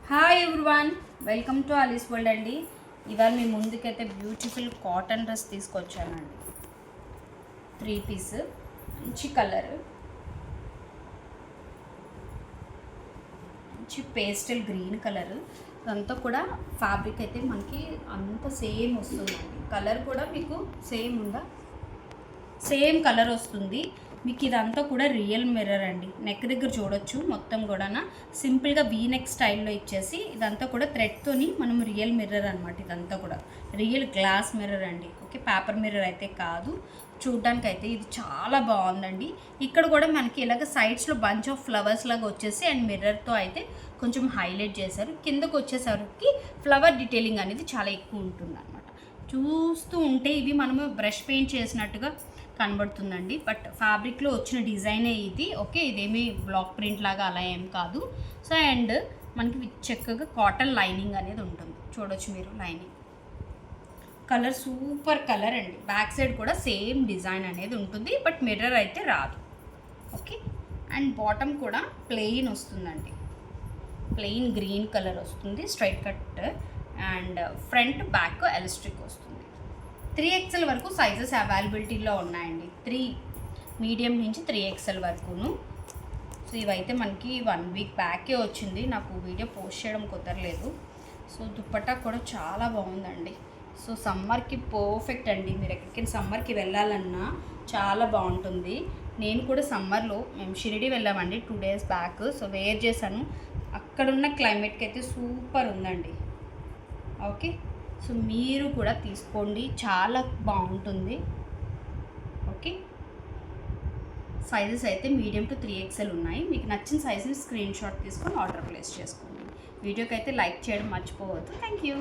Hi everyone, welcome to Alice world అండి. ఇవాళ మీ ముందుకైతే బ్యూటిఫుల్ కాటన్ డ్రెస్ తీసుకొచ్చానండి. 3 పీస్ మంచి కలర్, మంచి పేస్టల్ గ్రీన్ కలర్. అదంతా కూడా ఫ్యాబ్రిక్ అయితే మనకి అంత సేమ్ వస్తుందండి. కలర్ కూడా మీకు సేమ్ కలర్ వస్తుంది. మీకు ఇదంతా కూడా రియల్ మిర్రర్ అండి. నెక్ దగ్గర చూడొచ్చు, మొత్తం కూడా సింపుల్గా వీనెక్ స్టైల్లో ఇచ్చేసి ఇదంతా కూడా థ్రెడ్తోని మనం రియల్ మిర్రర్ అనమాట. ఇదంతా కూడా రియల్ గ్లాస్ మిర్రర్ అండి. ఓకే, పేపర్ మిర్రర్ అయితే కాదు. చూడ్డానికి అయితే ఇది చాలా బాగుందండి. ఇక్కడ కూడా మనకి ఇలాగ సైడ్స్లో బంచ్ ఆఫ్ ఫ్లవర్స్ లాగా వచ్చేసి అండ్ మిర్రర్తో అయితే కొంచెం హైలైట్ చేశారు. కిందకు వచ్చేసరికి ఫ్లవర్ డీటెయిలింగ్ అనేది చాలా ఎక్కువ ఉంటుంది అనమాట. చూస్తూ ఉంటే ఇవి మనము బ్రష్ పెయింట్ చేసినట్టుగా కనబడుతుందండి. బట్ ఫ్యాబ్రిక్లో వచ్చిన డిజైనే ఇది. ఓకే, ఇదేమీ బ్లాక్ ప్రింట్ లాగా అలా ఏం కాదు. సో అండ్ మనకి చక్కగా కాటన్ లైనింగ్ అనేది ఉంటుంది. చూడొచ్చు మీరు, లైనింగ్ కలర్ సూపర్ కలర్ అండి. బ్యాక్ సైడ్ కూడా సేమ్ డిజైన్ అనేది ఉంటుంది, బట్ మిర్రర్ అయితే రాదు. ఓకే, అండ్ బాటమ్ కూడా ప్లెయిన్ వస్తుందండి. ప్లెయిన్ గ్రీన్ కలర్ వస్తుంది, straight cut. And front back elastic వస్తుంది. 3XL వరకు సైజెస్ అవైలబిలిటీలో ఉన్నాయండి. 3 మీడియం నుంచి 3XL వరకును. సో ఇవైతే మనకి 1 వీక్ బ్యాకే వచ్చింది. నాకు వీడియో పోస్ట్ చేయడం కుదరలేదు. సో దుప్పట్టా కూడా చాలా బాగుందండి. సో సమ్మర్కి పర్ఫెక్ట్ అండి. మీరు ఎక్కడికైనా సమ్మర్కి వెళ్ళాలన్నా చాలా బాగుంటుంది. నేను కూడా సమ్మర్లో మేము షిరిడి వెళ్ళామండి 2 డేస్ బ్యాక్. సో వేర్ చేశాను. అక్కడున్న క్లైమేట్కి అయితే సూపర్ ఉందండి. ఓకే, సో మీరు కూడా తీసుకోండి, చాలా బాగుంటుంది. ఓకే, సైజెస్ అయితే మీడియం టు 3XL ఉన్నాయి. మీకు నచ్చిన సైజుని స్క్రీన్ షాట్ తీసుకొని ఆర్డర్ ప్లేస్ చేసుకోండి. వీడియోకి అయితే లైక్ చేయడం మర్చిపోవద్దు. Thank you.